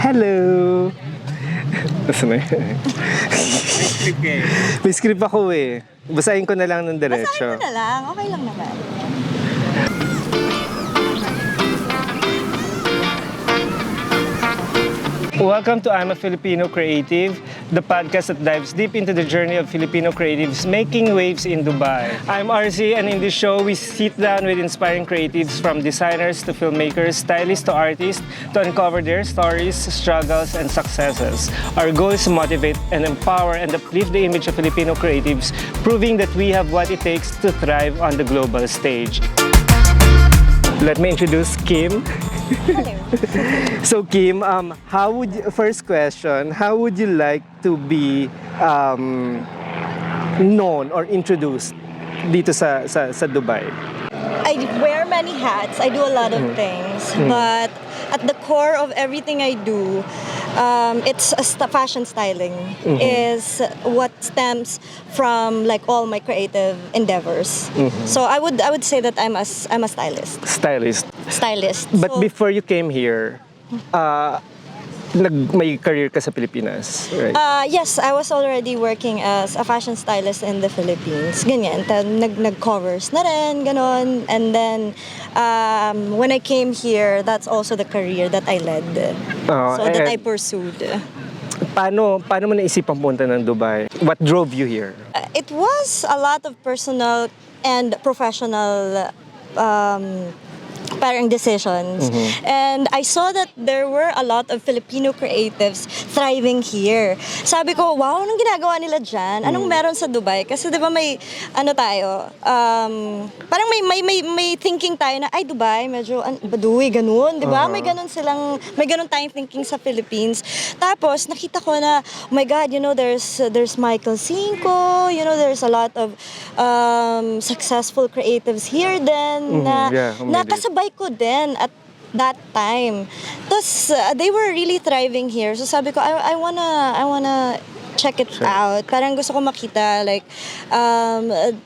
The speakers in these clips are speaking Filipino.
Hello! Basta na May script ako eh. Basahin ko na lang ng diretso. Basahin mo na lang. Okay lang naman. Welcome to I'm a Filipino Creative, the podcast that dives deep into the journey of Filipino creatives making waves in Dubai. I'm RC, and in this show, we sit down with inspiring creatives from designers to filmmakers, stylists to artists to uncover their stories, struggles, and successes. Our goal is to motivate and empower and uplift the image of Filipino creatives, proving that we have what it takes to thrive on the global stage. Let me introduce Kim. So Kim, first question, how would you like to be known or introduced dito sa Dubai? I wear many hats. I do a lot of things. But at the core of everything I do, it's fashion styling is what stems from like all my creative endeavors. So I would say that I'm a stylist. Stylist. But So, before you came here, may career ka sa Pilipinas, right? yes, I was already working as a fashion stylist in the Philippines. Ganyan. Nag-covers na rin, ganon. And then, when I came here, that's also the career that I led. That I pursued. Paano mo naisipang punta ng Dubai? What drove you here? It was a lot of personal and professional parang decisions. And I saw that there were a lot of Filipino creatives thriving here. Sabi ko, wow, anong ginagawa nila dyan? Anong meron sa Dubai? Kasi di ba may, parang may thinking tayo na, ay, Dubai, medyo, baduy, ganun, di ba? May ganun tayong thinking sa Philippines. Tapos, nakita ko na, oh my God, there's Michael Cinco, there's a lot of successful creatives here then, na kasabay ko din at that time. Tapos, they were really thriving here. So sabi ko, I wanna check it out. Parang gusto ko makita, like,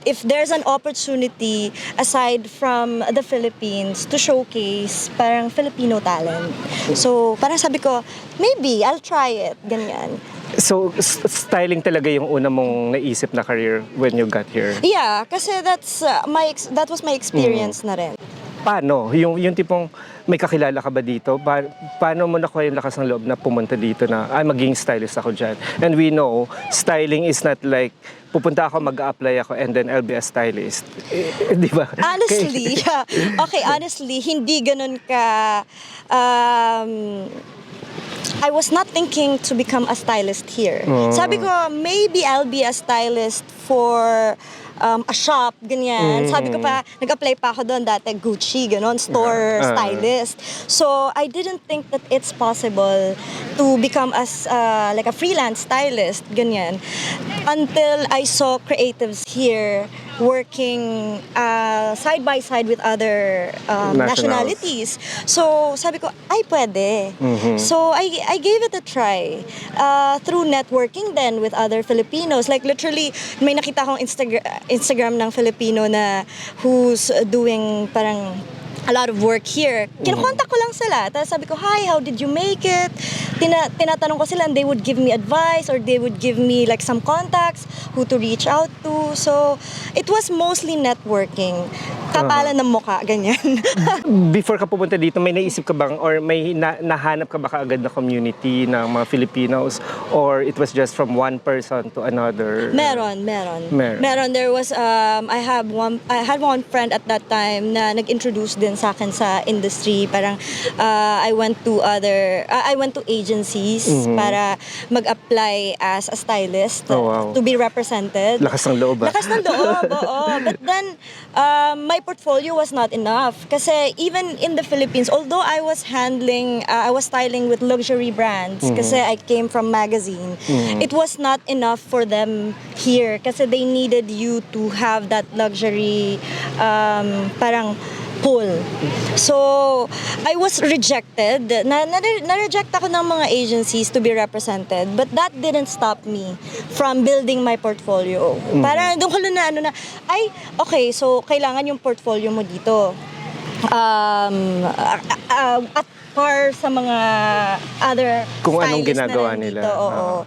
if there's an opportunity aside from the Philippines to showcase parang Filipino talent. So, parang sabi ko, maybe, I'll try it. Ganyan. So, styling talaga yung una mong naisip na career when you got here? Yeah, kasi that was my experience na rin. Paano? Yung tipong may kakilala ka ba dito? Paano mo nakuha yung lakas ng loob na pumunta dito na, maging stylist ako dyan? And we know, styling is not like, pupunta ako, mag-a-apply ako, and then I'll be a stylist. Di ba? Honestly, yeah. Okay, honestly, hindi ganun ka... I was not thinking to become a stylist here. Sabi ko, maybe I'll be a stylist for a shop, ganyan. Sabi ko pa, nag-apply pa ako doon dati, Gucci, ganon, store stylist. So, I didn't think that it's possible to become as like a freelance stylist, ganyan. Until I saw creatives here working side by side with other nationalities. So, sabi ko, ay, pwede. So, I gave it a try. Through networking then with other Filipinos. Like, literally, may nakita akong Instagram ng Filipino na who's doing parang a lot of work here. Kinokontak ko lang sila. Tapos sabi ko, hi, how did you make it? Tinatanong ko sila and they would give me advice or they would give me like some contacts who to reach out to. So, it was mostly networking. Kapalan ng mukha, ganyan. Before ka pumunta dito, may naisip ka bang or may nahanap ka ba kaagad na community ng mga Filipinos or it was just from one person to another? Meron. There was, I had one friend at that time na nag-introduce din sa akin sa industry. Parang I went to agencies para mag-apply as a stylist to be represented. Lakas ng loob. Lakas ng loob, oo. But then, my portfolio was not enough. Kasi even in the Philippines, although I was styling with luxury brands, kasi I came from magazine, it was not enough for them here. Kasi they needed you to have that luxury, parang pull. So, I was rejected. Na-reject ako ng mga agencies to be represented. But that didn't stop me from building my portfolio. Parang doon ko na ay, okay, so kailangan yung portfolio mo dito. at par sa mga other Kung anong stylists ginagawa na nandito. nila. Oo.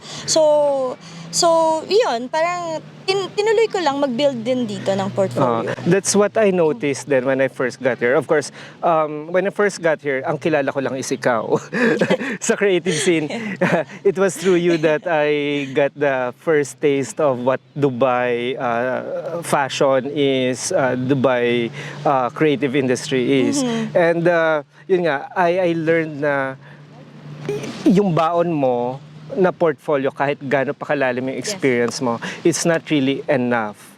So, yun, parang tinuloy ko lang mag-build din dito ng portfolio. That's what I noticed then when I first got here. Of course, when I first got here, ang kilala ko lang is ikaw sa creative scene. It was through you that I got the first taste of what Dubai fashion is, Dubai creative industry is. And yun nga, I learned na yung baon mo na portfolio, kahit gaano pa kalalim yung experience mo, it's not really enough.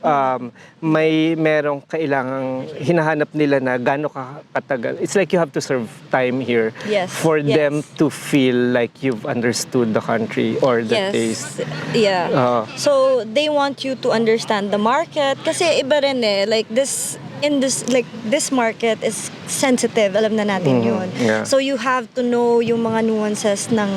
Merong kailangang hinahanap nila na gaano ka katagal. It's like you have to serve time here for them to feel like you've understood the country or the taste. Yeah. So they want you to understand the market kasi iba rin like this market is sensitive, alam na natin yun. So you have to know yung mga nuances ng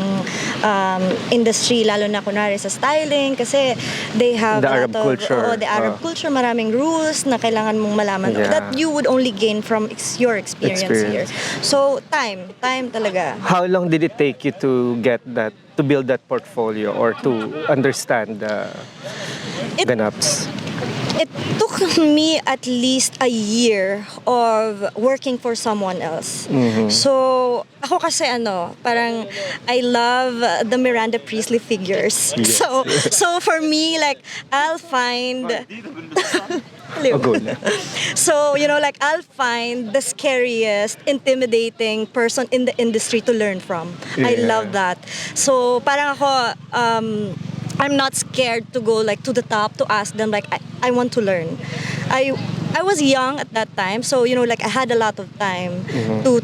industry, lalo na kunwari sa styling kasi they have the Arab culture. The Arab culture, maraming rules na kailangan mong malaman that you would only gain from your experience here. So time talaga. How long did it take you to get that, to build that portfolio or to understand the ganaps? It took me at least a year of working for someone else. So, ako kasi parang I love the Miranda Priestley figures. So for me, like, I'll find... So, like, I'll find the scariest, intimidating person in the industry to learn from. I love that. So, parang ako... I'm not scared to go like to the top to ask them like I want to learn. I was young at that time, so like I had a lot of time to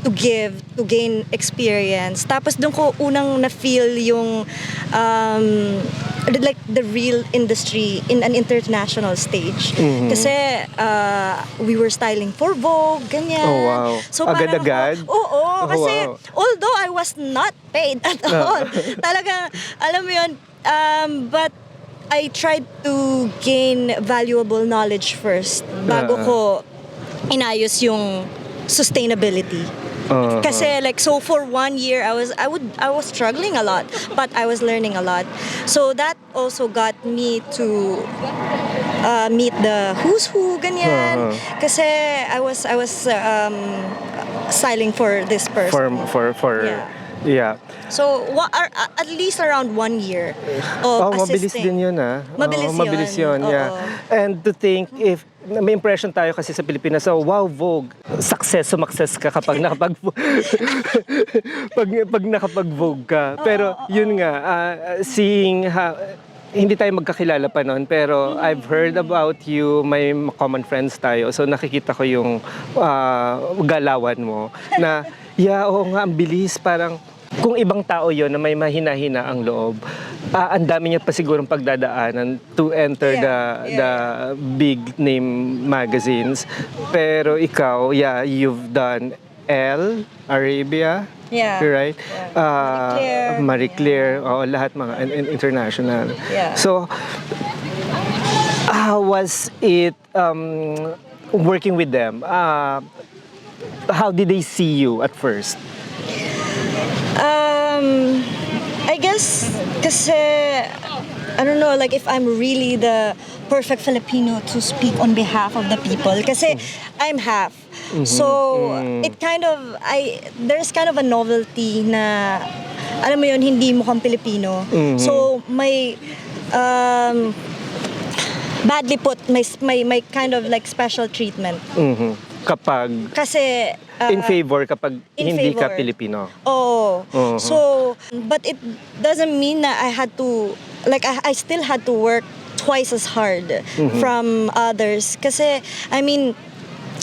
gain experience. Tapos doon ko unang na feel yung like the real industry in an international stage. Kasi we were styling for Vogue, ganyan. Oh wow. So agad-agad? Oo, kasi although I was not paid at all. Talagang alam mo yun, but I tried to gain valuable knowledge first bago ko inayos yung sustainability. Kasi like so for 1 year I was struggling a lot, but I was learning a lot. So that also got me to meet the who's who, ganyan. Kasi I was styling for this person. Yeah. So, at least around 1 year of mabilis assisting. din yun Mabilis yun, yeah. And to think, if may impression tayo kasi sa Pilipinas, so wow, Vogue, success ka kapag pag nakapag-Vogue ka. Pero yun nga, seeing hindi tayo magkakilala pa noon, pero I've heard about you, may common friends tayo, so nakikita ko yung galawan mo na, oo nga, ang bilis, parang kung ibang tao yon na may mahina-hina ang loob, ang dami niya pa sigurong pagdadaanan to enter the big name magazines. Pero ikaw, you've done Elle, Arabia, right? Marie Claire, lahat mga international. So, how was it working with them? How did they see you at first? I guess kasi I don't know, like if I'm really the perfect Filipino to speak on behalf of the people kasi I'm half. So it there's kind of a novelty na alam mo yun, hindi mukhang Pilipino. So may badly put, may kind of like special treatment. Kasi in favor kapag hindi ka Pilipino. So, but it doesn't mean that I had to, like I still had to work twice as hard from others. Kasi, I mean,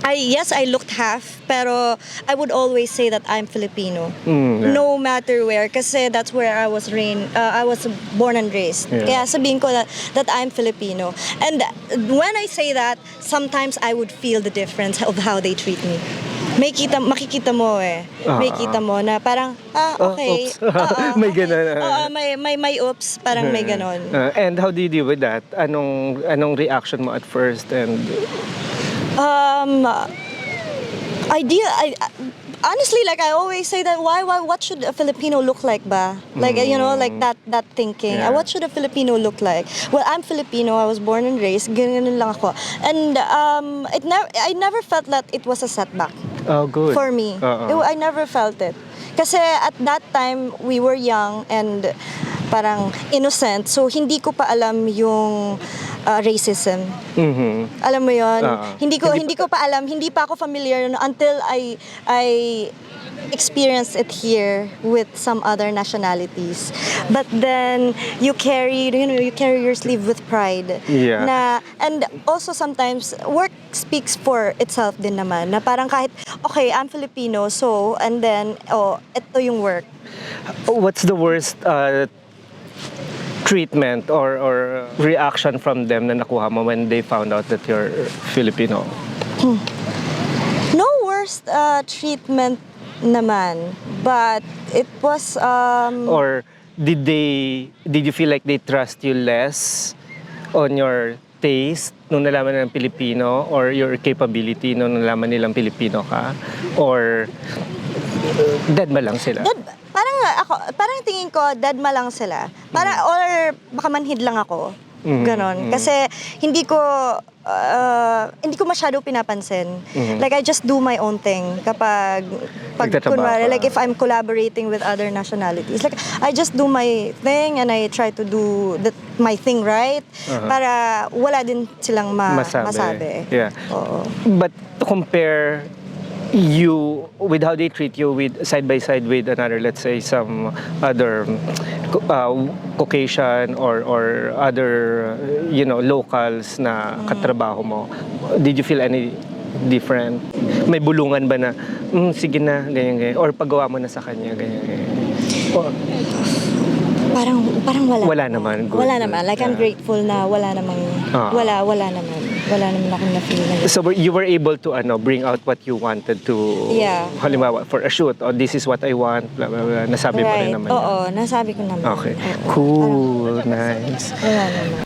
I looked half, pero I would always say that I'm Filipino. No matter where, kasi that's where I was born and raised. Kaya sabihin ko that I'm Filipino. And when I say that, sometimes I would feel the difference of how they treat me. Makikita mo Makikita mo na parang, okay. May ganon. May oops, parang may ganon. And how do you deal with that? Anong reaction mo at first? And Honestly, like I always say that what should a Filipino look like ba? Like like that thinking. Yeah. What should a Filipino look like? Well, I'm Filipino. I was born and raised. Ganun lang ako. And I never felt that it was a setback Oh, good. for me. I never felt it. Kasi at that time we were young and parang innocent. So hindi ko pa alam yung racism. Mhm. Alam mo 'yon? Oo. Hindi ko pa alam, hindi pa ako familiar until I experienced it here with some other nationalities. But then you carry your sleeve with pride. Yeah. And also sometimes work speaks for itself din naman. Na parang kahit okay, I'm Filipino, so and then ito yung work. What's the worst treatment or reaction from them na nakuha mo when they found out that you're Filipino? No worst treatment naman, but it was Or did you feel like they trust you less on your taste nung nalaman nilang Pilipino, or your capability nung nalaman nilang Pilipino ka, or dead ba lang sila? parang tingin ko dead ma lang sila. Or baka manhid lang ako. Ganon. Kasi hindi ko masyado pinapansin. Like I just do my own thing pag Nagtatrabaho kunwari, ka. like if I'm collaborating with other nationalities, like I just do my thing and I try to do my thing right para wala din silang masabi. Yeah. Oo. But to compare you with how they treat you with side by side with another, let's say some other Caucasian or other locals na katrabaho mo, did you feel any different? May bulungan ba na sige na ganyan or paggawa mo na sa kanya ganyan? Or, Parang wala. Wala naman. Good. Wala naman. Like I'm grateful na wala namang wala naman. Wala naman akong na-feel na. So you were able to bring out what you wanted to. Yeah. Halimbawa for a shoot, or this is what I want, blah, blah, blah. Nasabi mo rin naman. Oo, nasabi ko naman. Okay. Oo. Cool. Nice. Wala naman.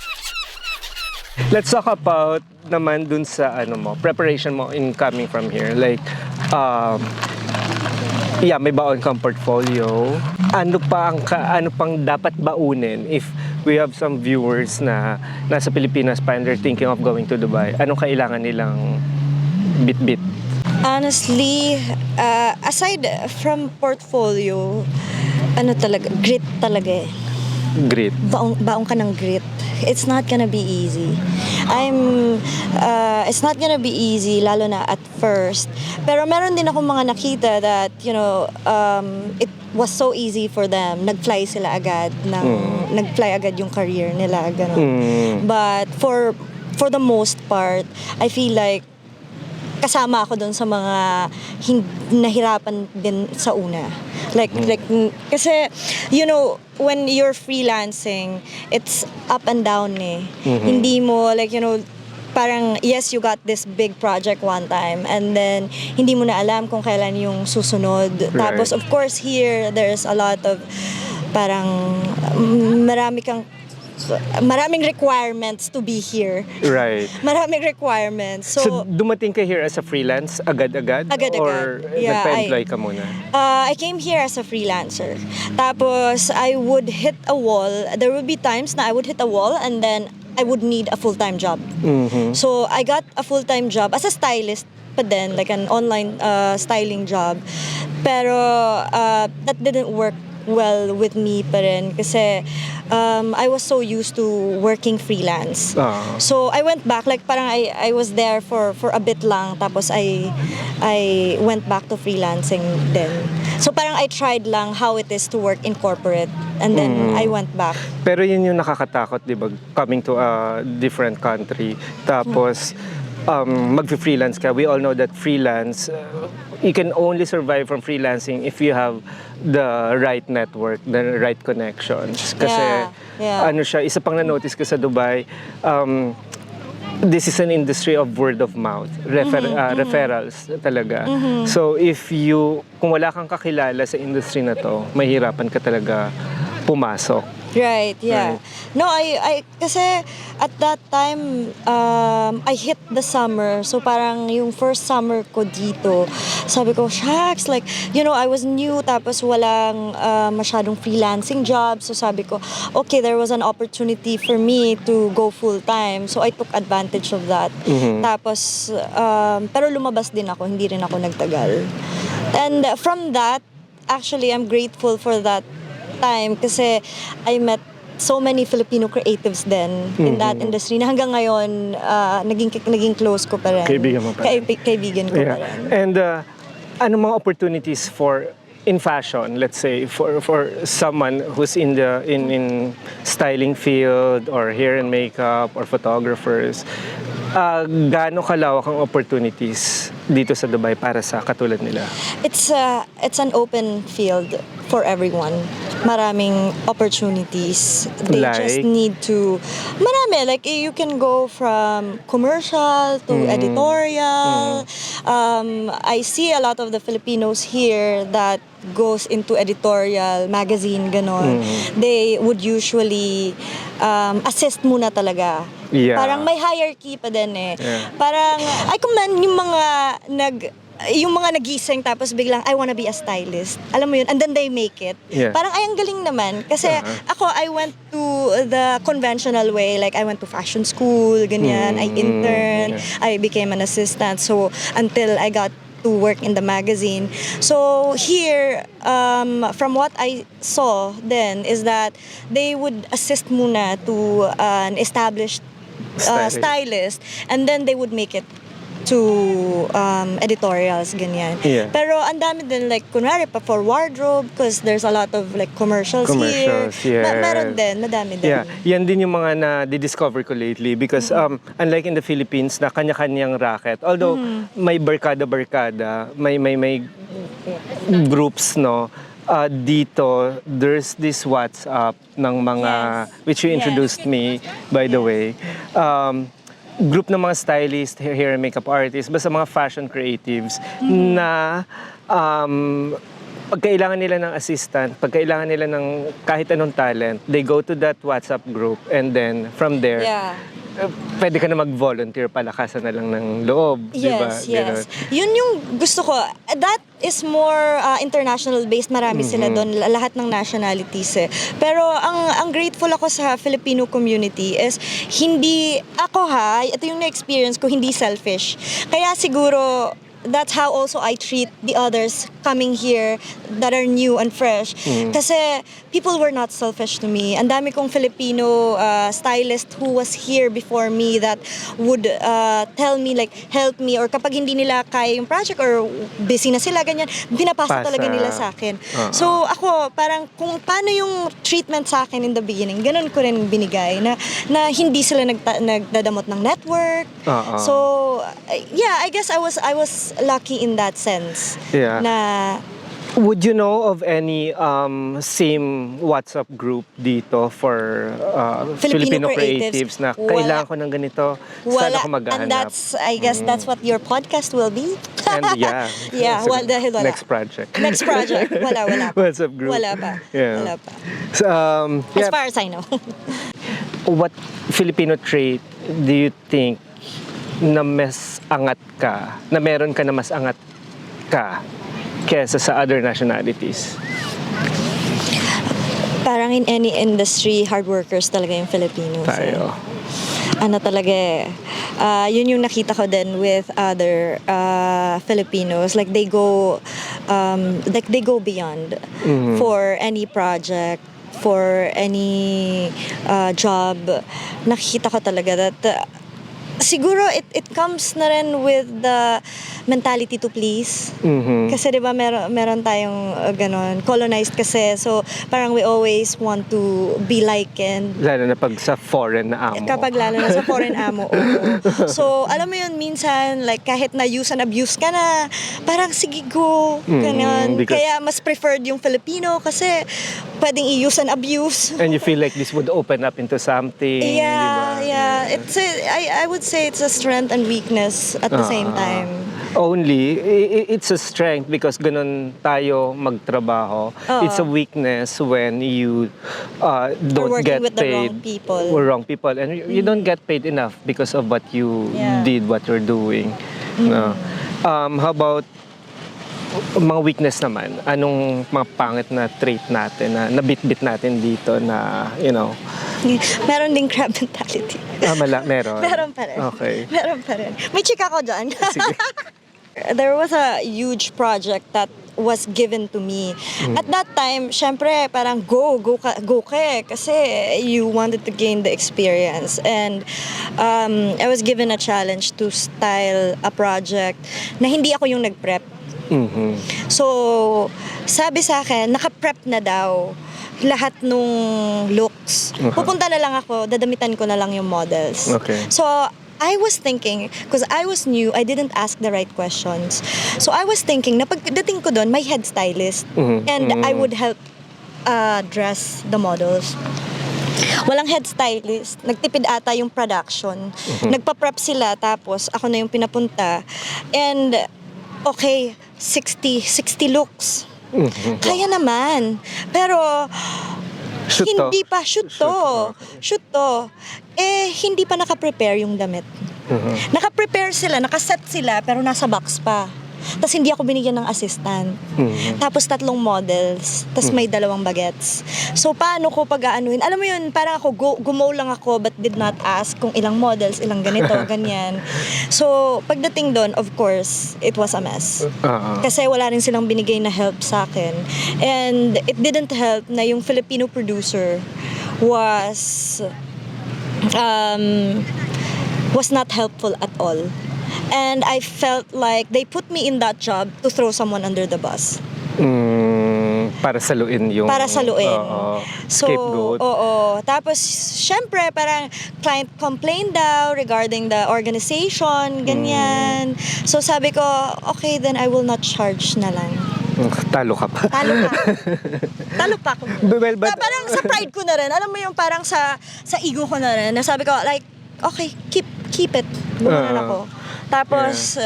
Let's talk about naman dun sa preparation mo in coming from here. Like may baon kang portfolio. Ano pang dapat baunin if we have some viewers na nasa Pilipinas pa and they're thinking of going to Dubai? Anong kailangan nilang bit-bit? Honestly, aside from portfolio, grit talaga eh. Grit. Baong ka ng grit. It's not gonna be easy. It's not gonna be easy, lalo na at first. Pero meron din akong mga nakita that, it was so easy for them. Nag-fly sila agad. Nag-fly agad yung career nila. Ganun. But for the most part, I feel like kasama ako doon sa mga nahirapan din sa una. Kasi, when you're freelancing, it's up and down eh. Hindi mo, parang, yes, you got this big project one time, and then, hindi mo na alam kung kailan yung susunod. Right. Tapos, of course, here, there's a lot of, parang, maraming requirements to be here. Right. Maraming requirements. So dumating ka here as a freelance agad-agad? Agad-agad. Or Yeah, nagpa-employ ka muna? I came here as a freelancer. Tapos, I would hit a wall. There would be times na I would hit a wall and then I would need a full-time job. So, I got a full-time job as a stylist pa din, like an online styling job. Pero, that didn't work well with me pa rin kasi I was so used to working freelance. So I went back, like parang I was there for a bit lang, tapos I went back to freelancing then. So parang I tried lang how it is to work in corporate and then I went back. Pero yun yung nakakatakot, di ba? Coming to a different country. Tapos mag-freelance ka. We all know that freelance, you can only survive from freelancing if you have the right network, the right connections. Kasi isa pang na-notice ko sa Dubai, this is an industry of word of mouth, referrals talaga. So kung wala kang kakilala sa industry na to, mahirapan ka talaga pumasok. Right, yeah. Right. No, I kasi at that time, I hit the summer. So parang yung first summer ko dito, sabi ko, shucks, like, I was new, tapos walang masyadong freelancing job. So sabi ko, okay, there was an opportunity for me to go full-time. So I took advantage of that. Tapos, pero lumabas din ako, hindi rin ako nagtagal. And from that, actually, I'm grateful for that time kasi I met so many Filipino creatives then in that industry na hanggang ngayon naging close ko pa rin. Kaibigan mo pa rin. Kaibigan ko pa rin. And ano mga opportunities in fashion, let's say, for someone who's in styling field or hair and makeup or photographers, gaano kalawak ang opportunities dito sa Dubai para sa katulad nila? It's an open field for everyone. Maraming opportunities. They just need to marami, like you can go from commercial to editorial. I see a lot of the Filipinos here that goes into editorial, magazine, ganon. They would usually assist muna talaga. Yeah. Parang may hierarchy pa din eh. Yeah. Parang, I commend yung mga nagising tapos biglang, I wanna be a stylist. Alam mo yun? And then they make it. Yeah. Parang, ay, ang galing naman. Kasi ako, I went to the conventional way. Like, I went to fashion school, ganyan. I interned. I became an assistant. So, until I got to work in the magazine. So here, from what I saw then is that they would assist muna to an established stylist, and then they would make it to editorials, ganyan. Yeah. Pero ang dami din, like, kunwari pa for wardrobe, because there's a lot of like commercials here. Yes. Meron din, madami din. Yeah, yan din yung mga na-discover ko lately because unlike in the Philippines na kanya-kanyang racket, although may barkada-barkada, may groups, no, dito, there's this WhatsApp ng mga, which you introduced me, by the way, group ng mga stylist, hair and makeup artists, basta mga fashion creatives na pag kailangan nila ng assistant, pag kailangan nila ng kahit anong talent, they go to that WhatsApp group and then from there, pwede ka na mag-volunteer, palakasan na lang ng loob, di ba? Yes. Yun yung gusto ko. That is more international-based. Marami sila doon, lahat ng nationalities eh. Pero ang grateful ako sa Filipino community is hindi, ito yung na-experience ko, hindi selfish. Kaya siguro, that's how also I treat the others coming here that are new and fresh. Kasi people were not selfish to me. Ang dami kong Filipino stylist who was here before me that would tell me, like, help me, or kapag hindi nila kaya yung project or busy na sila, ganyan, pinapasa talaga nila sa akin. So ako, parang kung paano yung treatment sa akin in the beginning, ganun ko rin binigay, na hindi sila nagdadamot ng network. So, yeah, I guess I was lucky in that sense. Yeah. Na would you know of any same WhatsApp group dito for Filipino creatives na kailangan ko ng ganito, saan ako maghahanap? And I guess that's what your podcast will be. And yeah. Dahil wala. Next project. Wala pa. WhatsApp group. Wala pa. Yeah. Wala pa. So, As far as I know. what Filipino trait do you think na mas angat ka, na meron ka na mas angat ka kesa sa other nationalities? Parang in any industry, hard workers talaga yung Filipinos. Tayo. Ano talaga eh. Yun yung nakita ko din with other Filipinos. Like they go beyond for any project, for any job. Nakita ko talaga that siguro it comes na rin with the mentality to please. Kasi 'di ba meron tayong ganon, colonized kasi. So parang we always want to be likened. Lalo na pag sa foreign na amo. Kapag lalo na sa foreign amo. So alam mo yun, minsan like kahit na use and abuse ka na, parang sige go, ganon. Kaya mas preferred yung Filipino kasi pwedeng i-use and abuse. And you feel like this would open up into something. Yeah. It's I would say it's a strength and weakness at the same time. only, it's a strength because ganun tayo magtrabaho. It's a weakness when you don't working get with the paid. wrong people. Or wrong people. And you don't get paid enough because of what you did, what you're doing. No? How about mga weakness naman? Anong mga pangit na trait natin na nabitbit natin dito na, Meron ding crab mentality. meron? Meron pa rin. Okay. Meron pa rin. May chika ko dyan. Sige. There was a huge project that was given to me. At that time, syempre, parang go ka eh. Kasi you wanted to gain the experience. And I was given a challenge to style a project na hindi ako yung nag-prep. So, sabi sa akin, naka-prep na daw lahat nung looks. Pupunta na lang ako, dadamitan ko na lang yung models. Okay. So, I was thinking, because I was new, I didn't ask the right questions. So, I was thinking, na pagdating ko doon, may head stylist. And I would help dress the models. Walang head stylist. Nagtipid ata yung production. Nagpa-prep sila, tapos ako na yung pinapunta. And, okay, 60 looks. Kaya naman. Pero, Shoot hindi to. pa, shoot to. Eh, hindi pa naka-prepare yung damit. Naka-prepare sila, naka-set sila, pero nasa box pa. Tapos hindi ako binigyan ng assistant. Tapos 3 models. Tapos may 2 bagets. So, paano ko pag-aanuhin? Alam mo yun, parang ako, gumaw lang ako but did not ask kung ilang models, ilang ganito, ganyan. So, pagdating doon, of course, it was a mess. Kasi wala rin silang binigay na help sa akin. And it didn't help na yung Filipino producer was not helpful at all. And I felt like they put me in that job to throw someone under the bus. Para saluin yung... Para saluin. So, scapegoat. oo. Tapos, syempre, parang client complained daw regarding the organization, ganyan. So, sabi ko, okay, then I will not charge na lang. Talo ka pa. Talo pa ako. Well, but, Parang sa pride ko na rin. Alam mo yung parang sa ego ko na rin. Nasabi ko, like, okay, keep it. Gumanon ako. Tapos,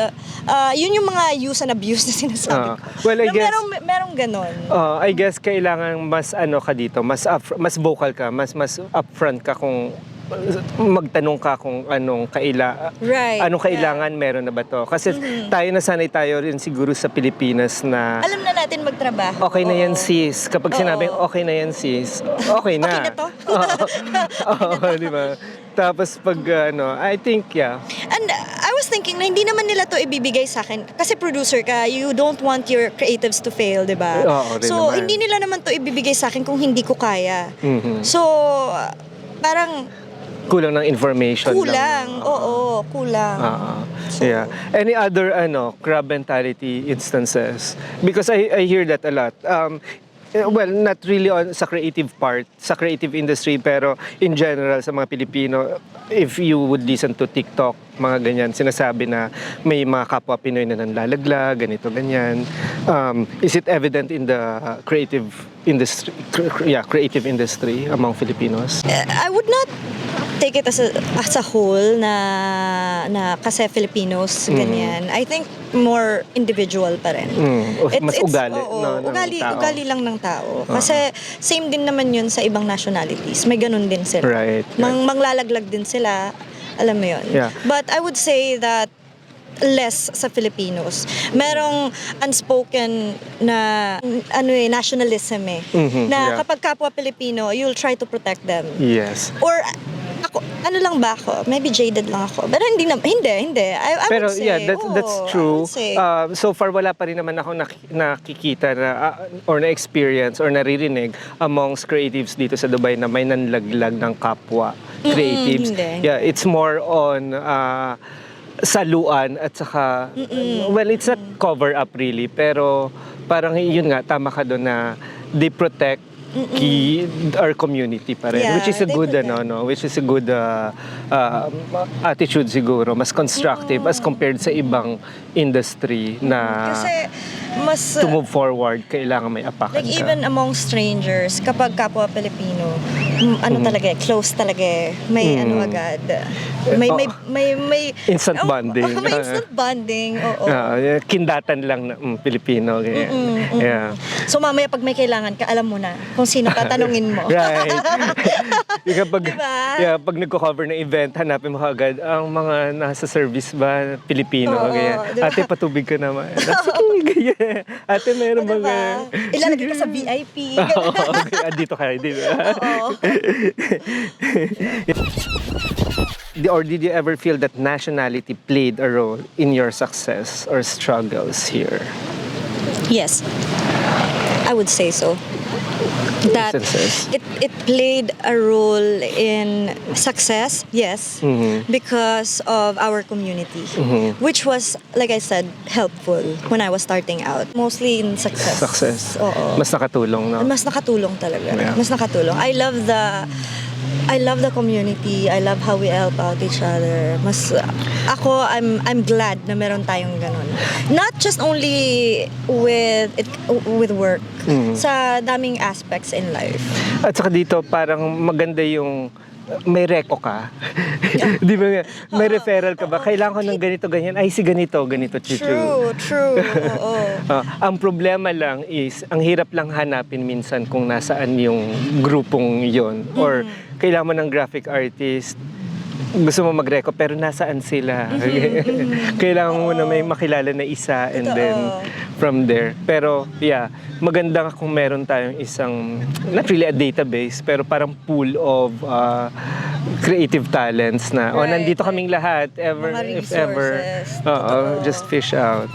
yun yung mga use and abuse na sinasabi ko. Well, I guess... Merong ganon. I guess kailangan mas ka dito, mas vocal ka, mas upfront ka kung magtanong ka kung anong kailangan meron na ba to. Kasi tayo nasanay tayo rin siguro sa Pilipinas na alam na natin magtrabaho. okay na yan sis. Kapag sinabing okay na yan sis, okay na. Okay na to? Di ba? Tapos pag I think And I was thinking na hindi naman nila to ibibigay sa akin. Kasi producer ka, you don't want your creatives to fail, di ba? Oo, rin So, naman. hindi nila naman to ibibigay sa akin kung hindi ko kaya. So, parang kulang ng information. kulang. Oo, kulang. Yeah. Any other crab mentality instances? Because I hear that a lot. Well, not really sa creative part, sa creative industry, pero in general sa mga Pilipino, if you would listen to TikTok, mga ganyan, sinasabi na may mga kapwa Pinoy na nanlalaglag, ganito, ganyan. Is it evident in the creative industry, creative industry among Filipinos? I would not take it as a whole na kasi Filipinos, ganyan. I think more individual pa rin. Mas ugali. Ugali lang ng tao. Kasi same din naman yun sa ibang nationalities. May ganun din sila. Right. Manglalaglag din sila. Alam mo yun. Yeah. But I would say that less sa Filipinos. Merong unspoken na nationalism na kapag kapwa Pilipino, you'll try to protect them. Yes. Or ako, lang ba ako? Maybe jaded lang ako. Pero hindi. I Pero would say, that's true. I would say. So far wala pa rin naman ako nakikita na or na-experience or naririnig amongst creatives dito sa Dubai na may nanlaglag ng kapwa creatives. Hindi. Yeah, it's more on saluan at saka well, it's not cover up really, pero parang yun nga, tama ka doon na they protect our community pa rin, Yeah, which is a they good protect. which is a good attitude siguro, mas constructive as compared sa ibang industry na Kasi mas to move forward, kailangan may apakan like ka. even among strangers, kapag kapwa Pilipino, ano talaga, close talaga eh. May ano agad. May Instant bonding. may instant bonding, oo. Kindatan lang na Pilipino. Yeah. So mamaya pag may kailangan ka, alam mo na kung sino ka, tanungin mo. Right. Kapag, Diba? pag nagko-cover ng event, hanapin mo agad ang mga nasa service ba, Pilipino. Oo, Ganyan. diba? Ate, patubig ka naman. Sige, ganyan. Ate, meron Diba? bang... Ilalagay ka sa VIP. Oo, okay. Dito ka, di ba? Oo. Or did you ever feel that nationality played a role in your success or struggles here? Yes, I would say so. That Instances? it played a role in success, yes, because of our community, which was, like I said, helpful when I was starting out. Mostly in success. Success. Oo. Mas nakatulong, no? Mas nakatulong talaga. Yeah. Mas nakatulong. I love the community. I love how we help out each other. I'm glad na meron tayong ganun. Not just only with work, sa daming aspects in life. At saka dito, parang maganda yung may reko ka. Di ba nga? May referral ka ba? Kailangan ko ng ganito, ganyan. Ay, si ganito, chuchu. True. Oo. Ang problema lang is, ang hirap lang hanapin minsan kung nasaan yung grupong yon. Or kailangan mo ng graphic artist, gusto mo mag-reco, pero nasaan sila? Kailangan mo na may makilala na isa and then from there. Pero yeah, maganda kung meron tayong isang, not really a database, pero parang pool of creative talents na, Right, nandito kaming lahat, Mga if ever. resources. Totoo. Just fish out.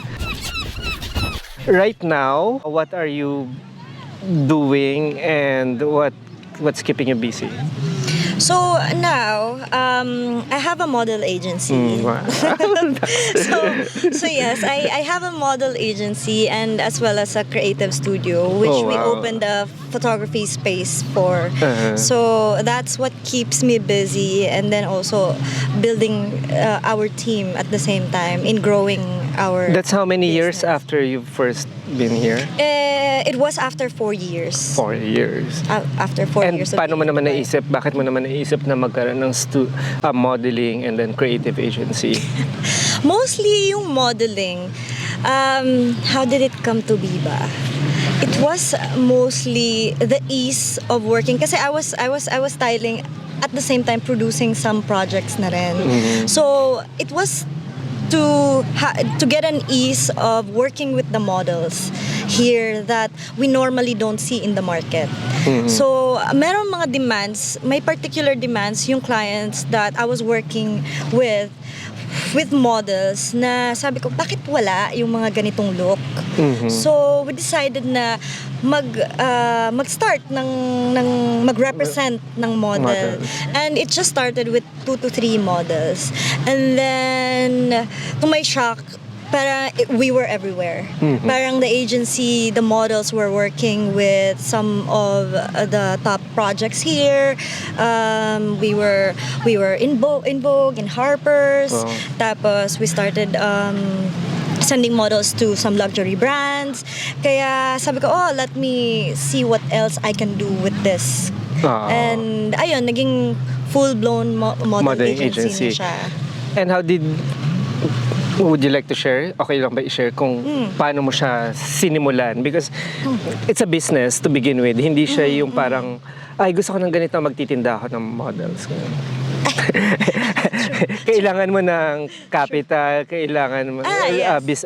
Right now, what are you doing and what's keeping you busy? So now, I have a model agency. Wow. So yes, I have a model agency and as well as a creative studio, which Oh, we wow. opened a photography space for. Uh-huh. So that's what keeps me busy, and then also building our team at the same time in growing our. That's how many years business. after you first been here? It was after 4 years. 4 years. After 4 And years. of paano mo being naman in Dubai. naisip, bakit mo naman naisip na magkaroon ng modeling and then creative agency? Mostly yung modeling. How did it come to be ba? It was mostly the ease of working kasi I was styling at the same time producing some projects na rin. So it was to get an ease of working with the models here that we normally don't see in the market. So, meron mga demands, may particular demands yung clients that I was working with models na sabi ko, bakit wala yung mga ganitong look? So, we decided na mag-start ng mag-represent ng model. Models. And it just started with 2 to 3 models. And then, to my shock, we were everywhere. Parang the agency, the models were working with some of the top projects here. We were in Vogue, in Harper's. Wow. Tapos we started sending models to some luxury brands. Kaya sabi ko, let me see what else I can do with this. And ayun, naging full-blown model agency na siya. And would you like to share? Okay lang ba i-share kung paano mo siya sinimulan? Because it's a business to begin with. Hindi siya yung parang, ay gusto ko ng ganito, magtitinda ako ng models. Kailangan mo ng capital, kailangan mo, Yes.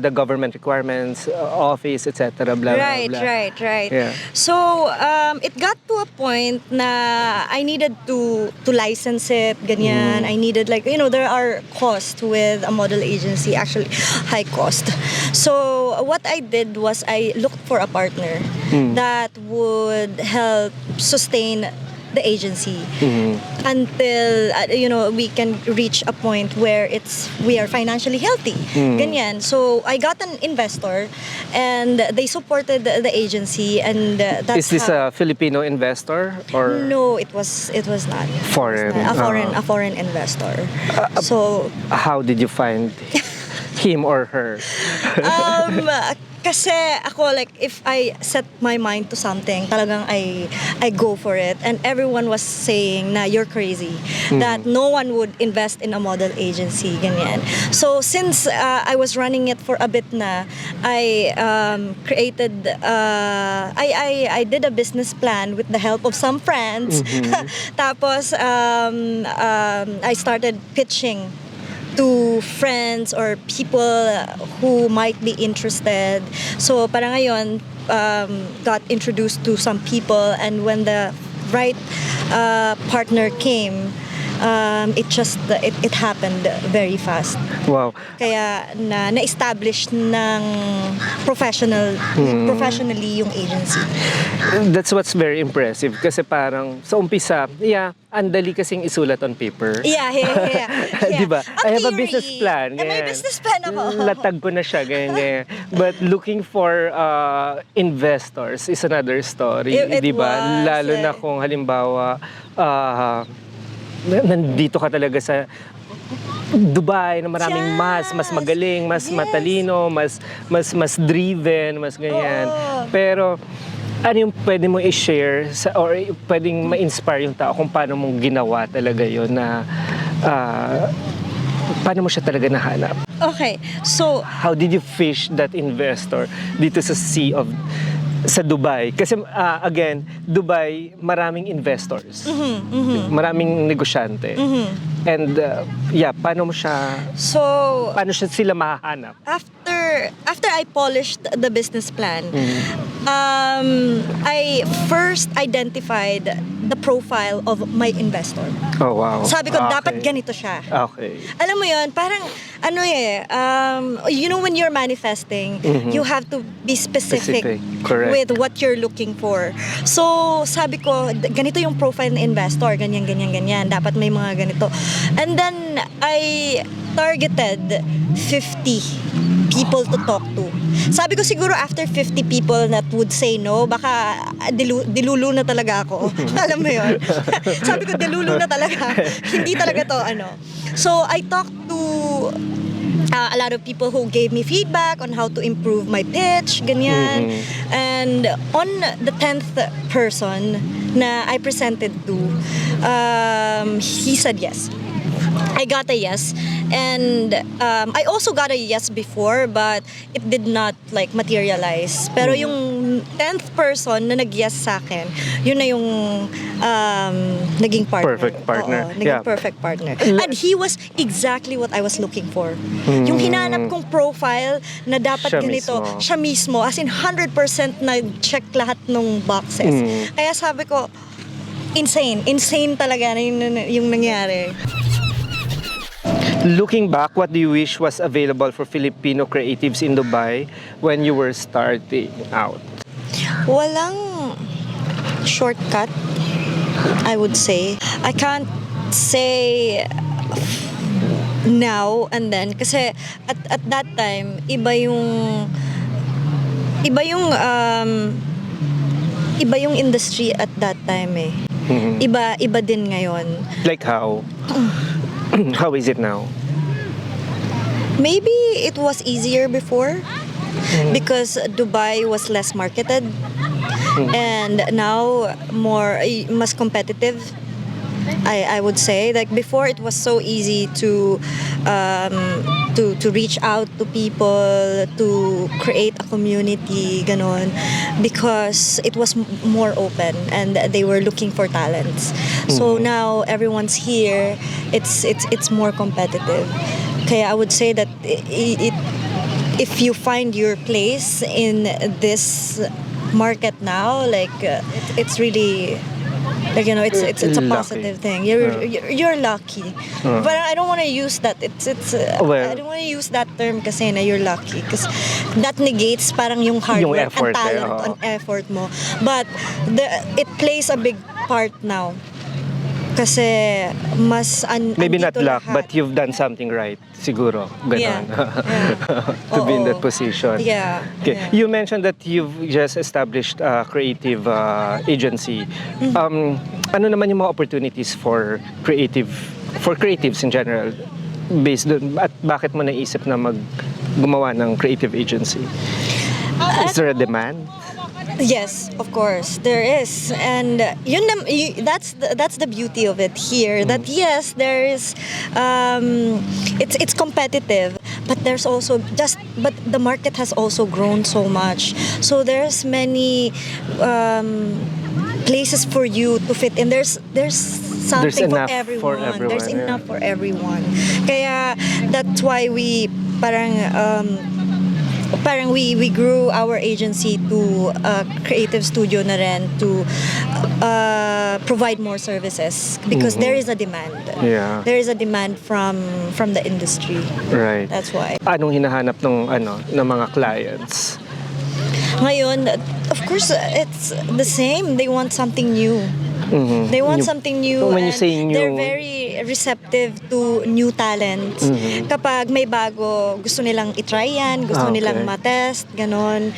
the government requirements, office, etc. Blah, Right. blah, blah. Yeah. So, it got to a point na I needed to license it, ganyan. I needed there are costs with a model agency, actually high cost. So, what I did was I looked for a partner that would help sustain the agency until we can reach a point where we are financially healthy. Ganyan. So I got an investor and they supported the agency, and that's Is this a Filipino investor or No, it was not. foreign? A foreign investor. So How did you find him or her? Kasi ako, like, if I set my mind to something, talagang I go for it. And everyone was saying na you're crazy. That no one would invest in a model agency, ganyan. So since I was running it for a bit na, I created, I did a business plan with the help of some friends. Tapos, I started pitching to friends or people who might be interested. So parang ngayon, got introduced to some people, and when the right partner came, it happened very fast. Wow. Kaya na-establish ng professionally yung agency. That's what's very impressive. Kasi parang sa umpisa, andali kasing isulat on paper. Yeah. Diba? On I have a theory. business plan. May business plan ako. Latag ko na siya, ganyan. But looking for investors is another story. It Diba? was, Lalo na kung halimbawa, nandito ka talaga sa Dubai na maraming mas magaling, mas matalino, mas driven, mas ganyan. Pero ano yung pwede mo i-share or pwedeng ma-inspire yung tao kung paano mong ginawa talaga yon na paano mo siya talaga nahanap? Okay, so How did you fish that investor dito sa Dubai? Kasi again, Dubai, maraming investors. Maraming negosyante. And paano sila mahahanap? after I polished the business plan, I first identified the profile of my investor. Oh, wow. Sabi ko, Okay. dapat ganito siya. Okay. Alam mo yun, parang, when you're manifesting, you have to be specific Correct. with what you're looking for. So, sabi ko, ganito yung profile ng investor, ganyan. Dapat may mga ganito. And then, I targeted 50 people to talk to. Sabi ko siguro after 50 people that would say no, baka dilulu na talaga ako. Alam mo yun? Sabi ko, dilulu na talaga. Hindi talaga to, So, I talked to a lot of people who gave me feedback on how to improve my pitch, ganyan. And on the 10th person na I presented to, he said yes. I got a yes, and I also got a yes before, but it did not materialize. Pero yung 10th person na nag-yes sa akin, yun na yung naging partner. Perfect partner. Oo, naging perfect partner. And he was exactly what I was looking for. Yung hinanap kong profile na dapat Siya ganito, mismo. siya mismo, as in 100% nag-check lahat ng boxes. Kaya sabi ko, insane talaga na yung nangyari. Looking back, what do you wish was available for Filipino creatives in Dubai when you were starting out? Walang shortcut, I would say. I can't say now and then kasi at that time iba yung industry at that time eh. Iba din ngayon. Like how? How is it now? Maybe it was easier before because Dubai was less marketed and now mas competitive. I would say before it was so easy to reach out to people, to create a community, ganon, because it was more open and they were looking for talents. So now everyone's here. It's more competitive. Kaya I would say that if you find your place in this market now, it's really. It's a positive thing. You're lucky. But I don't want to use that. I don't want to use that term kasi na you're lucky because that negates parang yung hard Yung work effort, and talent and effort mo. But it plays a big part now. Kasi mas Maybe not andito luck, lahat. but you've done something right. Siguro. Ganon. Yeah. To be in Oo. that position. Yeah. Okay. Yeah. You mentioned that you've just established a creative agency. Ano naman yung mga opportunities for creatives in general? Based doon, at bakit mo naisip na gumawa ng creative agency? Is there a demand? Yes, of course there is, and that's the beauty of it here. That yes, there is, it's competitive, but there's also but the market has also grown so much. So there's many places for you to fit in. There's something for enough everyone. for everyone, There's yeah. enough for everyone. Kaya that's why we parang we grew our agency to a creative studio na rin to provide more services because there is a demand. Yeah. There is a demand from the industry. Right. That's why. Anong hinahanap ng mga clients? Ngayon, of course, it's the same. They want something new. They want something new, So when you and say new, they're very receptive to new talent. Kapag may bago, gusto nilang itry yan, gusto Okay. nilang matest, ganon.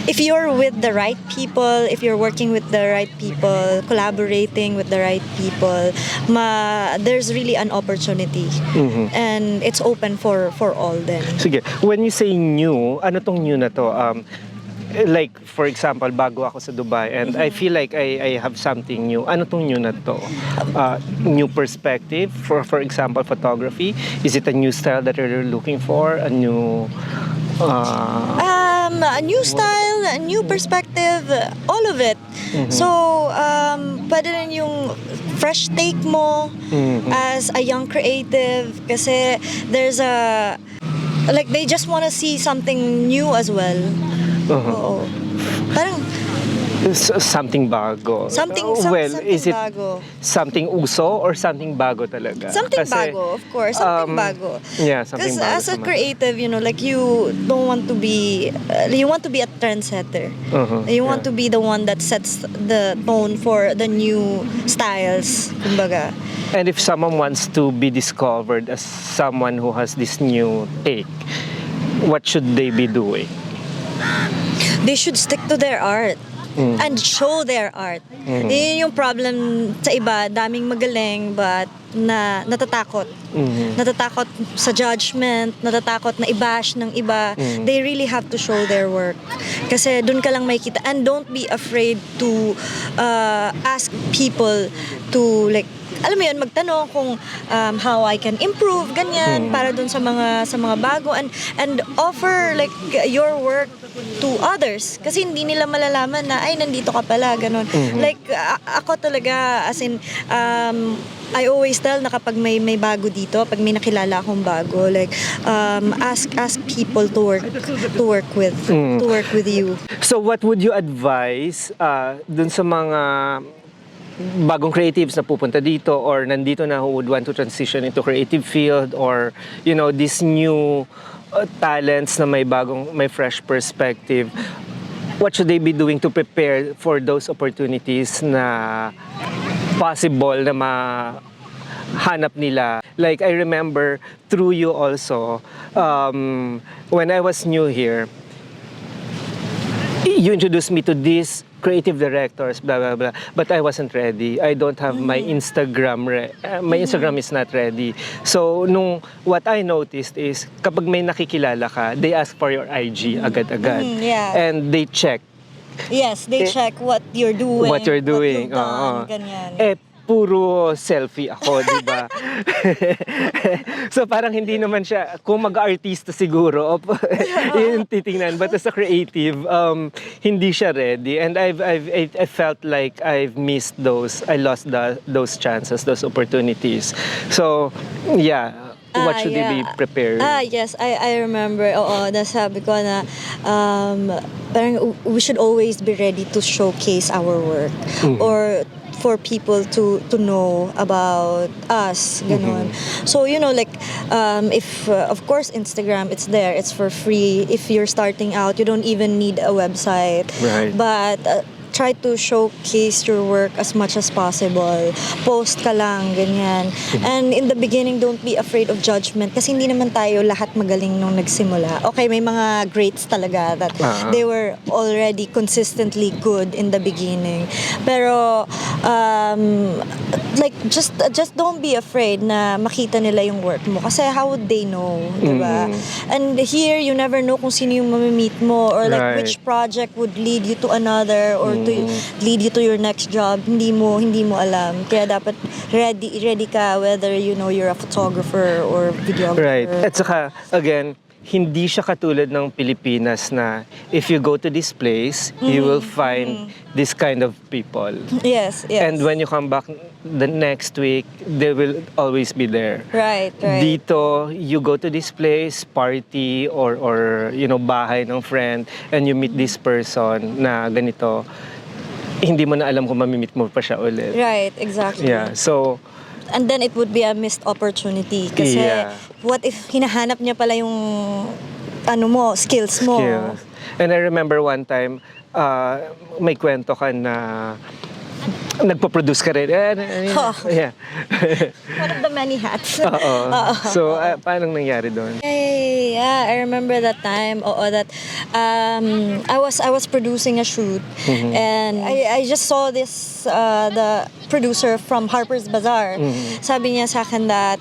If you're with the right people, if you're working with the right people, collaborating with the right people, there's really an opportunity. And it's open for all then. sige, when you say new, ano tong new na to? Like, for example, bago ako sa Dubai and I feel like I have something new. Ano tong new na to? New perspective, for example, photography? Is it a new style that you're looking for? A new... A new style, a new perspective, all of it. So, pwede rin yung fresh take mo as a young creative kasi there's like they just want to see something new as well. Oo. Parang something bago. something Is it bago. something uso or something bago talaga? Something Kasi, bago, of course. Something bago. Yeah, something Because bago. as a naman. creative, like you don't want to be, you want to be a trendsetter. You want to be the one that sets the tone for the new styles, kumbaga. And if someone wants to be discovered as someone who has this new take, what should they be doing? They should stick to their art. And show their art. Yun yung problem sa iba, daming magaling but natatakot. Natatakot sa judgment, natatakot na i-bash ng iba. They really have to show their work. Kasi dun ka lang makikita. And don't be afraid to ask people to like, alam mo yun, magtanong kung how I can improve, ganyan, para dun sa mga bago and offer like your work to others kasi hindi nila malalaman na ay nandito ka pala ganun. Like ako talaga as in I always tell na kapag may bago dito, pag may nakilala akong bago, like ask people to work with you. So what would you advise dun sa mga bagong creatives na pupunta dito or nandito na who would want to transition into creative field or this new talents na may fresh perspective? What should they be doing to prepare for those opportunities na possible na mahanap nila? Like I remember through you also, when I was new here, you introduced me to these creative directors, blah, blah, blah. But I wasn't ready. I don't have my Instagram. My Instagram is not ready. So, what I noticed is, kapag may nakikilala ka, they ask for your IG agad-agad. Yeah. And they check Yes, they check what you're doing. what you're doing. What you've done, Oo. ganyan. Puro selfie ako, di ba? So parang hindi naman siya, kung mag-artista siguro, yun yung titingnan. But as a creative, hindi siya ready. And I felt like I've missed those, I lost those chances, those opportunities. So, yeah. What should they be prepared? Yes, I remember. Oo, nasabi ko na parang we should always be ready to showcase our work or for people to know about us, ganun. So, like, if, of course, Instagram, it's there, it's for free. If you're starting out, you don't even need a website. Right. But try to showcase your work as much as possible. Post ka lang, ganyan. And in the beginning, don't be afraid of judgment kasi hindi naman tayo lahat magaling nung nagsimula. Okay, may mga greats talaga that they were already consistently good in the beginning. Pero like just don't be afraid na makita nila yung work mo kasi how would they know, diba? And here you never know kung sino yung mamimit mo or like which project would lead you to another or to lead you to your next job. Hindi mo alam, kaya dapat ready ka whether you're a photographer or videographer. Right. At saka again, hindi siya katulad ng Pilipinas na if you go to this place, you will find this kind of people. Yes. And when you come back the next week, they will always be there. Right. Dito, you go to this place, party or bahay ng friend, and you meet this person na ganito, hindi mo na alam kung mamimit mo pa siya ulit. Right, exactly. Yeah, so and then it would be a missed opportunity kasi what if hinahanap niya pala yung skills mo. And I remember one time may kwento ka na nagpo-produce ka rin. Yeah. One of the many hats. So, paano nangyari doon? Yeah, I remember that time. That I was producing a shoot, and I just saw this the producer from Harper's Bazaar. Sabi niya sa akin that,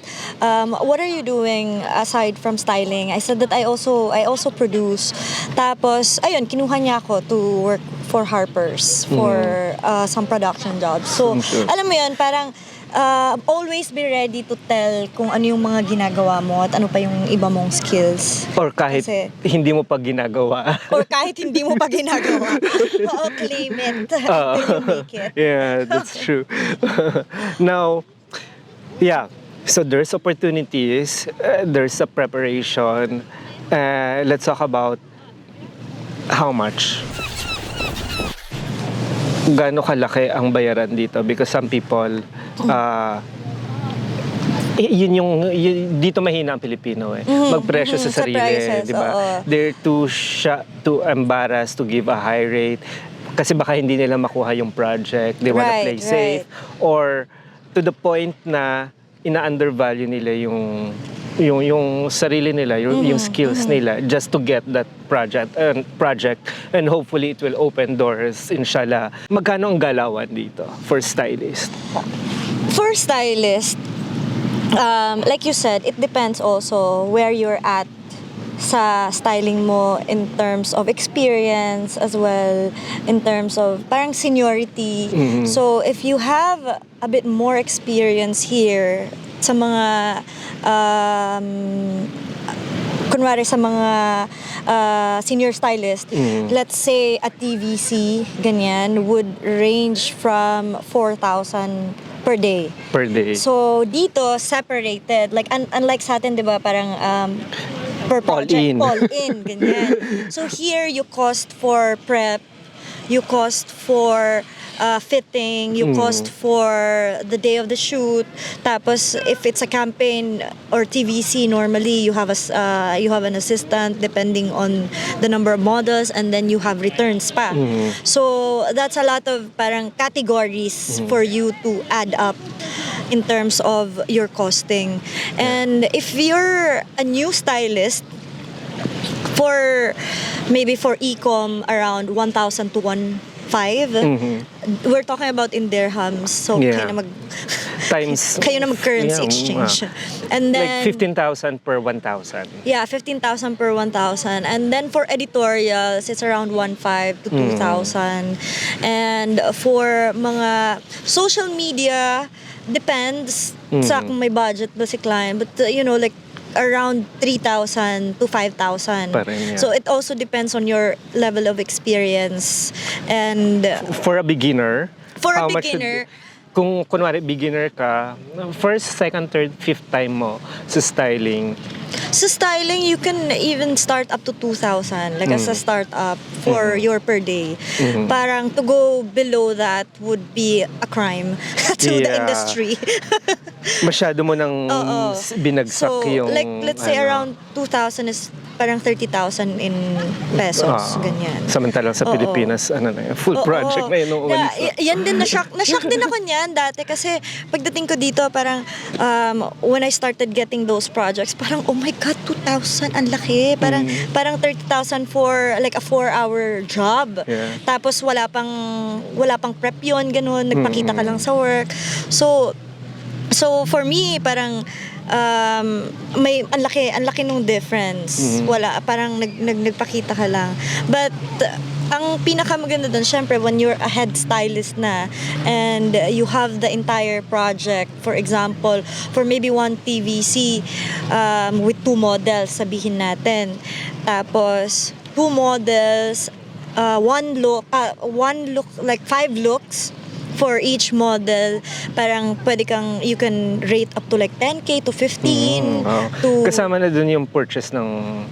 what are you doing aside from styling? I said that I also produce. Tapos, ayun, kinuha niya ako to work for Harper's for some production jobs. So, alam mo yun, parang always be ready to tell kung ano yung mga ginagawa mo at ano pa yung iba mong skills. Or kahit hindi mo pa ginagawa. Oo, claim it. Make it. Yeah, that's true. Now, so there's opportunities, there's a preparation. Let's talk about how much. Gaano kalaki ang bayaran dito? Because some people, dito mahina ang Pilipino magpresyo sa sarili, di ba? They're too embarrassed to give a high rate kasi baka hindi nila makuha yung project. They wanna play safe. Or to the point na ina-undervalue nila yung sarili nila, yung skills nila just to get that project and hopefully it will open doors, inshallah. Magkano ang galawan dito for stylist? For stylist, like you said, it depends also where you're at sa styling mo in terms of experience as well, in terms of parang seniority. So if you have a bit more experience here sa mga kunwari sa mga senior stylist, let's say a TVC ganyan would range from 4,000 per day. So dito separated, like unlike sa atin, 'di ba, parang per project all in ganyan. So here you cost for prep, you cost for fitting, you cost for the day of the shoot. Tapos if it's a campaign or TVC, normally you have an assistant depending on the number of models, and then you have returns pa. So that's a lot of parang categories for you to add up in terms of your costing. And if you're a new stylist, maybe for e-com around 1,000 to 1,500. We're talking about in dirhams, so kayo na mag-currency exchange. And then like 15,000 per 1,000. Yeah, 15,000 per 1,000. And then for editorials, it's around 1,500 to 2,000. And for mga social media, depends sa kung may budget ba si client. But like around 3,000 to 5,000. So it also depends on your level of experience. And for a beginner, how much kung kunwari beginner ka, first, second, third, fifth time mo sa styling? Sa styling, you can even start up to 2,000, like as a startup for your per day. Parang to go below that would be a crime to the industry. Masyado mo nang binagsak so, yung... like, let's say around 2,000 is parang 30,000 in pesos, ganyan. Samantalang sa Oo. Pilipinas, ano na yun, full Oo. project na yun. Yan din, na-shock din ako niyan dati kasi pagdating ko dito parang when I started getting those projects, parang oh my God, 2,000, ang laki. Parang 30,000 for like a 4-hour job. Yeah. Tapos wala pang prep yun, ganun, nagpakita ka lang sa work. So for me, parang may ang laki nung difference. Wala, parang nagpakita ka lang. But ang pinakamaganda doon, syempre, when you're a head stylist na and you have the entire project, for example, for maybe one TVC with 2 models, sabihin natin. Tapos, 2 models, one look, like 5 looks for each model. Parang you can rate up to like 10K to 15 to Kasama na dun yung purchase ng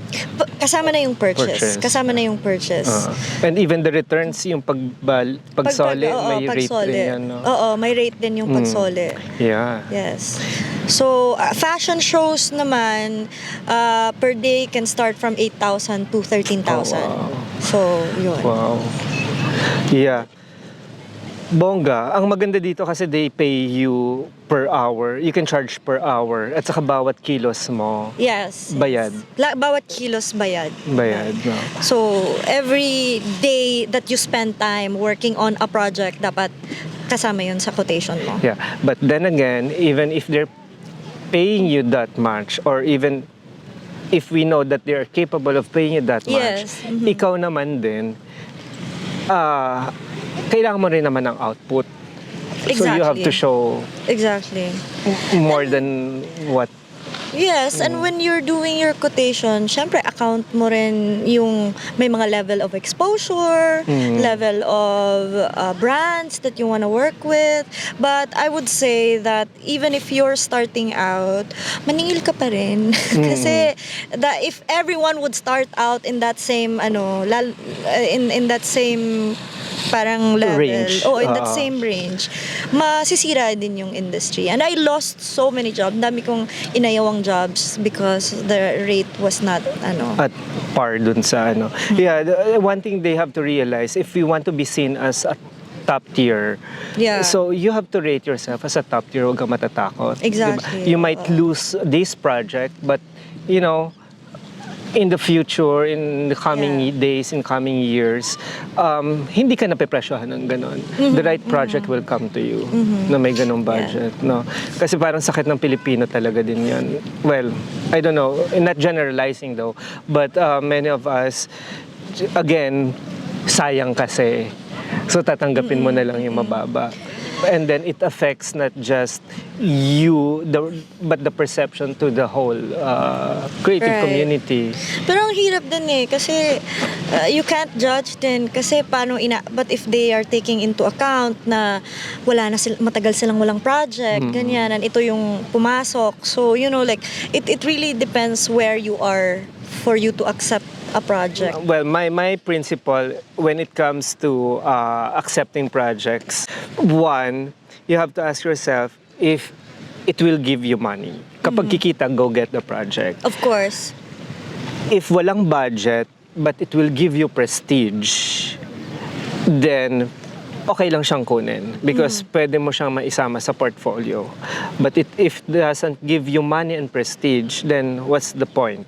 kasama na yung purchase. Kasama na yung purchase. and even the returns, yung pagsoli, may rate pagsoli. rin yan. No? Oo, may rate din yung pagsoli. Yeah. Yes. So, fashion shows naman, per day can start from 8,000 to 13,000. Oh, wow. So, yun. Wow. Yeah. Bongga, ang maganda dito kasi they pay you per hour. You can charge per hour. At saka bawat kilos mo, Yes. bayad. Bawat kilos bayad. Bayad, no? So, every day that you spend time working on a project, dapat kasama yun sa quotation mo. Yeah. But then again, even if they're paying you that much, or even if we know that they're capable of paying you that much, Yes. ikaw naman din, kailangan mo rin naman ng output. So you have to show Exactly. more than what. Yes, and when you're doing your quotation, syempre account mo rin yung may mga level of exposure, level of brands that you want to work with. But I would say that even if you're starting out, maningil ka pa rin. Kasi if everyone would start out in that same in that same parang level, Range. in that same range, masisira din yung industry. And I lost so many jobs. Dami kong inayawang jobs because the rate was not At par dun sa Yeah, one thing they have to realize, if you want to be seen as a top tier, Yeah. so you have to rate yourself as a top tier. Huwag ka matatakot. Exactly. Diba? You might lose this project, but in the future, in the coming days, in coming years, hindi ka napepresyohan ng ganon. The right project will come to you na may ganong budget. No? Kasi parang sakit ng Pilipino talaga din yan. Well, I don't know, not generalizing though, but many of us, again, sayang kasi. So tatanggapin mo na lang yung mababa. And then it affects not just you, but the perception to the whole creative community. Pero ang hirap din kasi you can't judge din kasi but if they are taking into account na matagal silang walang project, ganyan, and ito yung pumasok. So, it really depends where you are for you to accept a project. Well, my principle when it comes to accepting projects, one, you have to ask yourself if it will give you money. Kapag kikita, go get the project. Of course. If walang budget, but it will give you prestige, then okay lang siyang kunin because pwede mo siyang maisama sa portfolio. But if it doesn't give you money and prestige, then what's the point?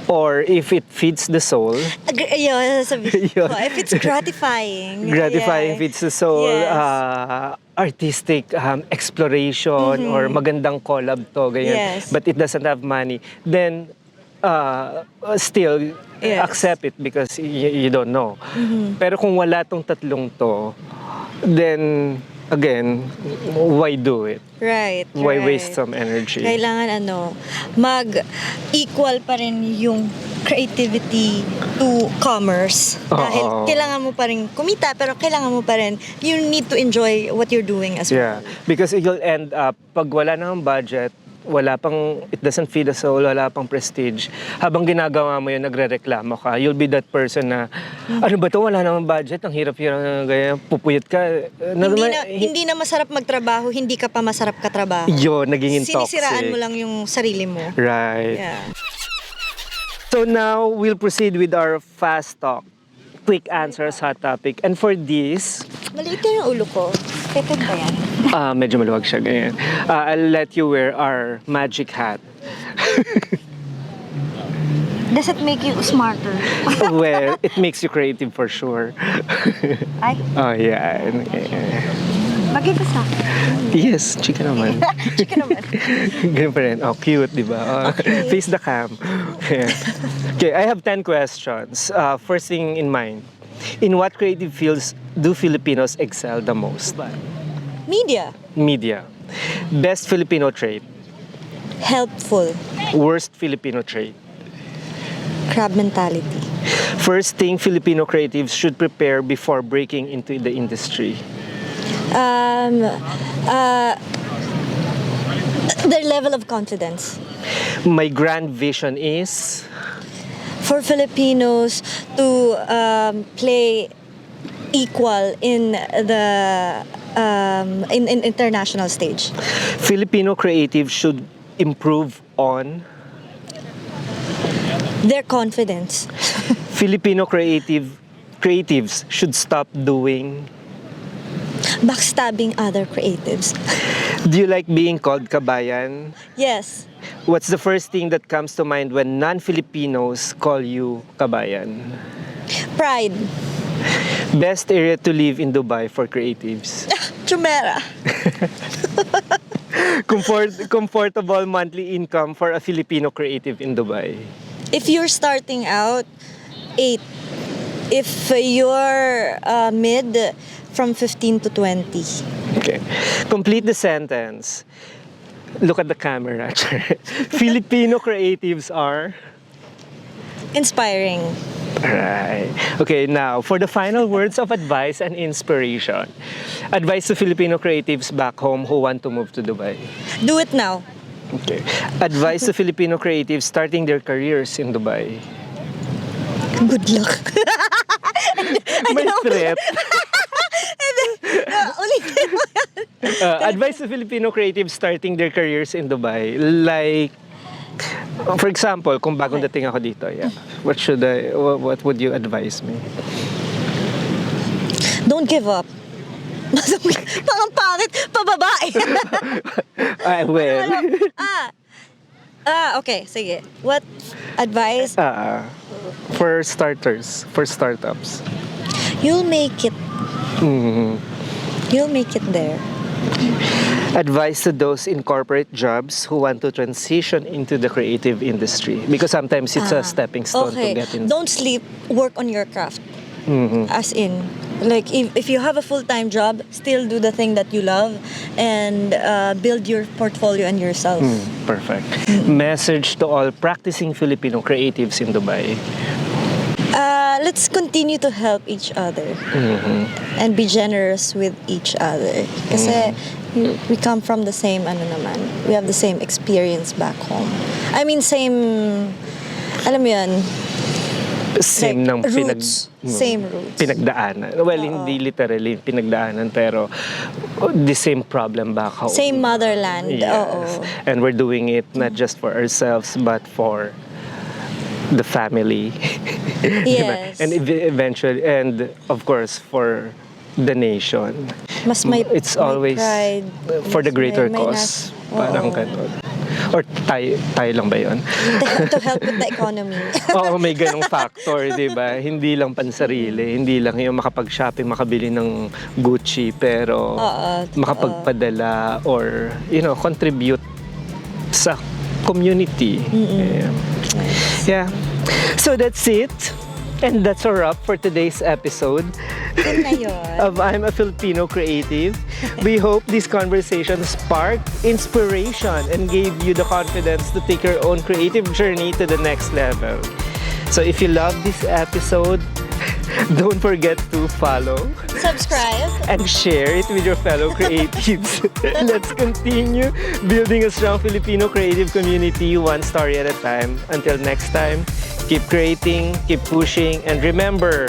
Or if it feeds the soul. Ayun, sabihin ko. If it's gratifying. Feeds the soul. Yes. Artistic exploration or magandang collab to, ganyan. Yes. But it doesn't have money. Then, still, accept it because you don't know. Pero kung wala tong tatlong to, then, again, why do it? Right. Why waste some energy? Kailangan mag-equal pa rin yung creativity to commerce. Dahil kailangan mo pa rin kumita, pero kailangan mo pa rin, you need to enjoy what you're doing as well. Yeah, because you'll end up, pag wala nang budget, it doesn't feed the soul, wala pang prestige. Habang ginagawa mo yun, nagre-reklamo ka, you'll be that person na, ano ba to, wala namang budget, ang hirap-hirap, ganyan, pupuyat ka. Hindi na masarap magtrabaho, hindi ka pa masarap katrabaho. Yun, naging toxic. Sinisiraan mo lang yung sarili mo. Right. Yeah. So now we'll proceed with our fast talk. Quick answers, hot topic. And for this, Maliit yung ulo ko. Fitted ba yan? medyo maluwag siya, ganyan. I'll let you wear our magic hat. Does it make you smarter? Well, it makes you creative for sure. Ay, Oh, yeah. bagay ko sa akin. Yes, chika naman. Chika naman. Ganun pa rin. Oh, cute, di ba? Okay. Face the cam. Yeah. Okay, I have 10 questions. First thing in mind, in what creative fields do Filipinos excel the most? Media. Media. Best Filipino trait. Helpful. Worst Filipino trait. Crab mentality. First thing Filipino creatives should prepare before breaking into the industry. Their level of confidence. My grand vision is For Filipinos to play equal in the in international stage. Filipino creatives should improve on Their confidence. Filipino creatives should stop doing. Backstabbing other creatives. Do you like being called kabayan? Yes. What's the first thing that comes to mind when non-Filipinos call you kabayan? Pride. Best area to live in Dubai for creatives. Chumera. Comfortable monthly income for a Filipino creative in Dubai. If you're starting out, 8. If you're mid, from 15 to 20. Okay. Complete the sentence. Look at the camera. Filipino creatives are? Inspiring. Right. Okay, now for the final words of advice and inspiration. Advice to Filipino creatives back home who want to move to Dubai. Do it now. Okay. Advice to Filipino creatives starting their careers in Dubai. Good luck. May threat. Ulitin mo yan. Advice to Filipino creatives starting their careers in Dubai. Like, for example, kung bagong dating ako dito, yeah. What would you advise me? Don't give up. Parang pangit, pababae. Well, Okay, sige. What advice? for starters, for startups. You'll make it. Mhm. You'll make it there. Advice to those in corporate jobs who want to transition into the creative industry, because sometimes it's a stepping stone to Okay. get in. Don't sleep. Work on your craft. Mhm. As in, like if you have a full-time job, still do the thing that you love and build your portfolio and yourself. Perfect. Message to all practicing Filipino creatives in Dubai. Let's continue to help each other and be generous with each other. Kasi we come from the same, we have the same experience back home. I mean, same, alam mo yun, Same ng roots. Same roots. pinagdaanan. Well, hindi literally pinagdaanan, pero the same problem back home. Same motherland. Yes. Oo. And we're doing it not just for ourselves, but for the family. Diba? Yes. And eventually, and of course, for the nation. Mas may It's may always pride. for the Mas greater may cause. Oo. Parang ganun. Or tayo lang ba yun? To help with the economy. Oo, may ganong factor, di ba? Hindi lang pansarili, hindi lang yung makapag-shopping, makabili ng Gucci, pero makapagpadala or, contribute sa community. Yeah. So that's it. And that's a wrap for today's episode Yun na yun. of I'm a Filipino Creative. We hope this conversation sparked inspiration and gave you the confidence to take your own creative journey to the next level. So if you love this episode, don't forget to follow Subscribe. and share it with your fellow creatives. Let's continue building a strong Filipino creative community one story at a time. Until next time, keep creating, keep pushing, and remember,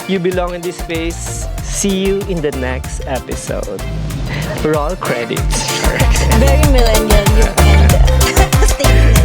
you belong in this space. See you in the next episode. Roll credits. Very millennial yung end. Statement.